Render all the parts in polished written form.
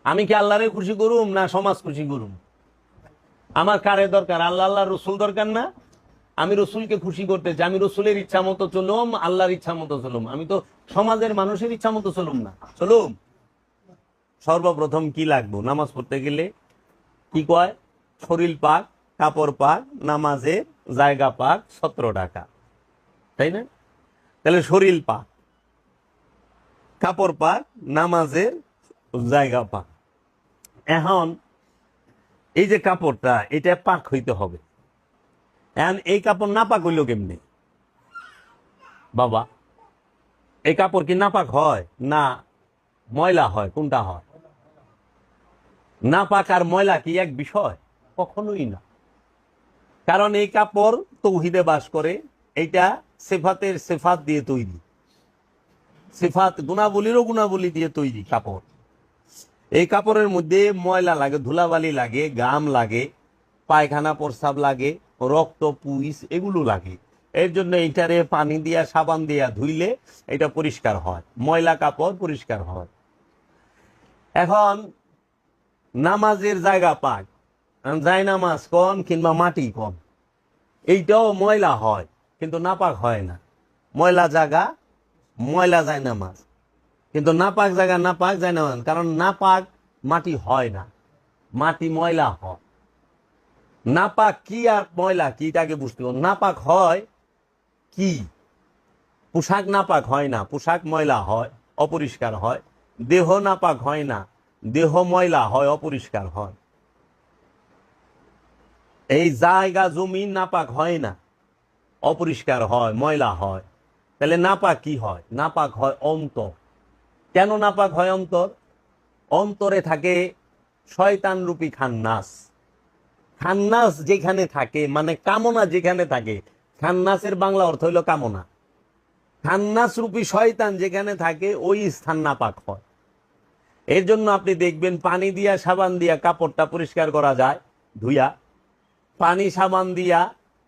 আমি কি আল্লাহরে খুশি করুম না সমাজ খুশি করুম? আমার কারে দরকার? আল্লাহ আল্লাহ রসুল দরকার না? আমি রসুলকে খুশি করতে চাই, আমি রসুলের ইচ্ছা মতো চলুম, আল্লাহর ইচ্ছা মতো চলুম। আমি তো সমাজের মানুষের ইচ্ছা মতো চলুম না, চলুম। সর্বপ্রথম কি লাগবো? নামাজ পড়তে গেলে কি কয়? শরীর পাক, কাপড় পাক, নামাজের জায়গা পাক, 17 টাকা, তাই না? তাহলে শরীর পাক, কাপড় পাক, নামাজের জায়গা পাক। এখন এই যে কাপড়টা, এটা পাক হইতে হবে। এখন এই কাপড় না পাক হইল কেমনি বাবা? এই কাপড় কি নাপাক হয় না ময়লা হয়? কোনটা হয়? নাপাক আর ময়লা কি এক বিষয়? কখনোই না। কারণ এই কাপড় তৌহিদে বাস করে, এইটা সিফাতের সিফাত দিয়ে তৈরি, সিফাত গুণাবলীরও গুণাবলী দিয়ে তৈরি কাপড়। এই কাপড়ের মধ্যে ময়লা লাগে, ধুলাবালি লাগে, গাম লাগে, পায়খানা প্রস্রাব লাগে, রক্ত পুইস এগুলো লাগে। এর জন্য এইটারে পানি দিয়া সাবান দিয়া ধুইলে এটা পরিষ্কার হয়, ময়লা কাপড় পরিষ্কার হয়। এখন নামাজের জায়গা পাক, যায় নামাজ কম কিংবা মাটি কম, এইটাও ময়লা হয় কিন্তু নাপাক হয় না। ময়লা জায়গা ময়লা যায় নামাজ, কিন্তু নাপাক জায়গা নাপাক যায় নামাজ। কারণ নাপাক মাটি হয় না, মাটি ময়লা হয়। নাপাক কি আর ময়লা কি এটাকে বুঝতে হবে। নাপাক হয় কি? পোশাক নাপাক হয় না, পোশাক ময়লা হয়, অপরিষ্কার হয়। দেহ নাপাক হয় না, দেহ ময়লা হয়, অপরিষ্কার হয়। এই জায়গা জমি নাপাক হয় না, অপরিষ্কার হয়, ময়লা হয়। তাহলে নাপাক কি হয়? নাপাক হয় অন্তর। কেন নাপাক হয় অন্তর? অন্তরে থাকে শয়তান রূপী খান্নাস। খান্নাস যেখানে থাকে, মানে কামনা যেখানে থাকে, খান্নাসের বাংলা অর্থ হইল কামনা। খান্নাস রূপী শয়তান যেখানে থাকে ওই স্থান নাপাক হয়। এর জন্য আপনি দেখবেন পানি দিয়া সাবান দিয়া কাপড়টা পরিষ্কার করা যায় ধুইয়া, পানি সাবান দিয়া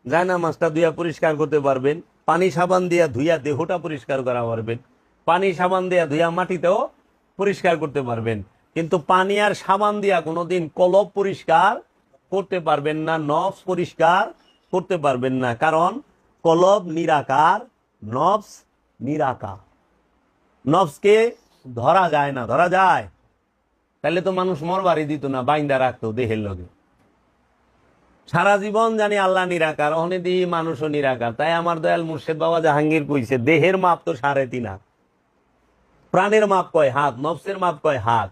জায়নামাজটা ধুইয়া পরিষ্কার করতে পারবেন, পানি সাবান দিয়া ধুইয়া দেহটা পরিষ্কার করা পারবেন, পানি সাবান দিয়া ধুইয়া মাটিতেও পরিষ্কার করতে পারবেন। কিন্তু পানি আর সাবান দিয়া কোনোদিন কলব পরিষ্কার করতে পারবেন না, নফস পরিষ্কার করতে পারবেন না। কারণ কলব নিরাকার, নফস নিরাকার। নফসকে ধরা যায় না। ধরা যায়? তাহলে তো মানুষ মরবারি দিত না, বাইন্দা রাখতো দেহের লগে। সারা জীবন জানি আল্লাহ নিরাকার, অনে দিই মানুষও নিরাকার। তাই আমার দয়াল মুর্শেদ বাবা জাহাঙ্গীর কইছে, দেহের মাপ তো 3.5 হাত, প্রাণের মাপ কয় হাত, নফসের মাপ কয় হাত।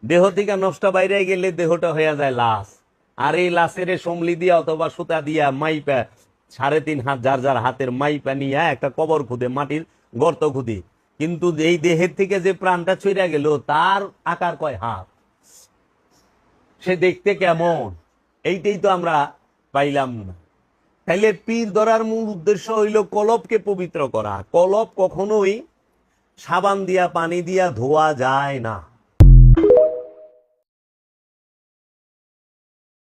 দেহ থেকে নফসটা বাইরে গেলে দেহটা হয়ে যায় লাশ। আর এই লাশের সমলি দিয়া অথবা সুতা দিয়া মাইপা 3.5 হাত যার যার হাতের মাইপা নিয়ে একটা কবর খুদে, মাটির গর্ত খুদে। কিন্তু এই দেহের থেকে যে প্রাণটা ছইরা গেল তার আকার কয় হাত, সে দেখতে কেমন, এইটাই তো আমরা পাইলাম না। তাইলে পীর ধরার মূল উদ্দেশ্য হইল কলবকে পবিত্র করা। কলব কখনোই সাবান দিয়া পানি দিয়া ধোয়া যায় না।